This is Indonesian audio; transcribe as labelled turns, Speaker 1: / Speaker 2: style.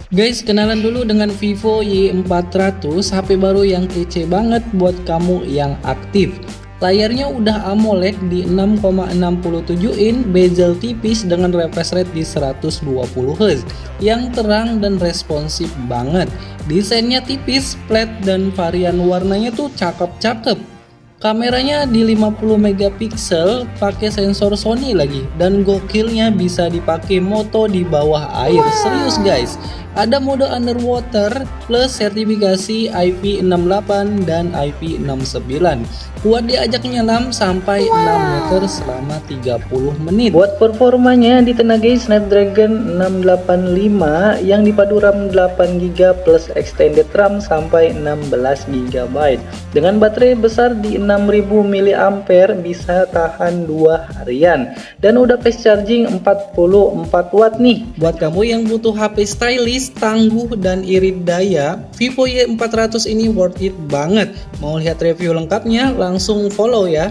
Speaker 1: Guys, kenalan dulu dengan Vivo Y400, HP baru yang kece banget buat kamu yang aktif. Layarnya udah AMOLED di 6,67 in, bezel tipis dengan refresh rate di 120 Hz, yang terang dan responsif banget. Desainnya tipis, flat, dan varian warnanya tuh cakep-cakep. Kameranya di 50 megapiksel, pakai sensor Sony lagi, dan gokilnya bisa dipakai moto di bawah air. Serius guys, ada mode underwater plus sertifikasi IP68 dan IP69. Kuat diajak nyelam sampai 6 meter selama 30 menit. Buat performanya ditenagai Snapdragon 685 yang dipadu RAM 8GB plus extended RAM sampai 16GB. Dengan baterai besar di 6000 mAh, bisa tahan 2 harian dan udah fast charging 44 watt nih. Buat kamu yang butuh HP stylish, tangguh, dan irit daya, Vivo Y400 ini worth it banget. Mau lihat review lengkapnya? Langsung follow ya.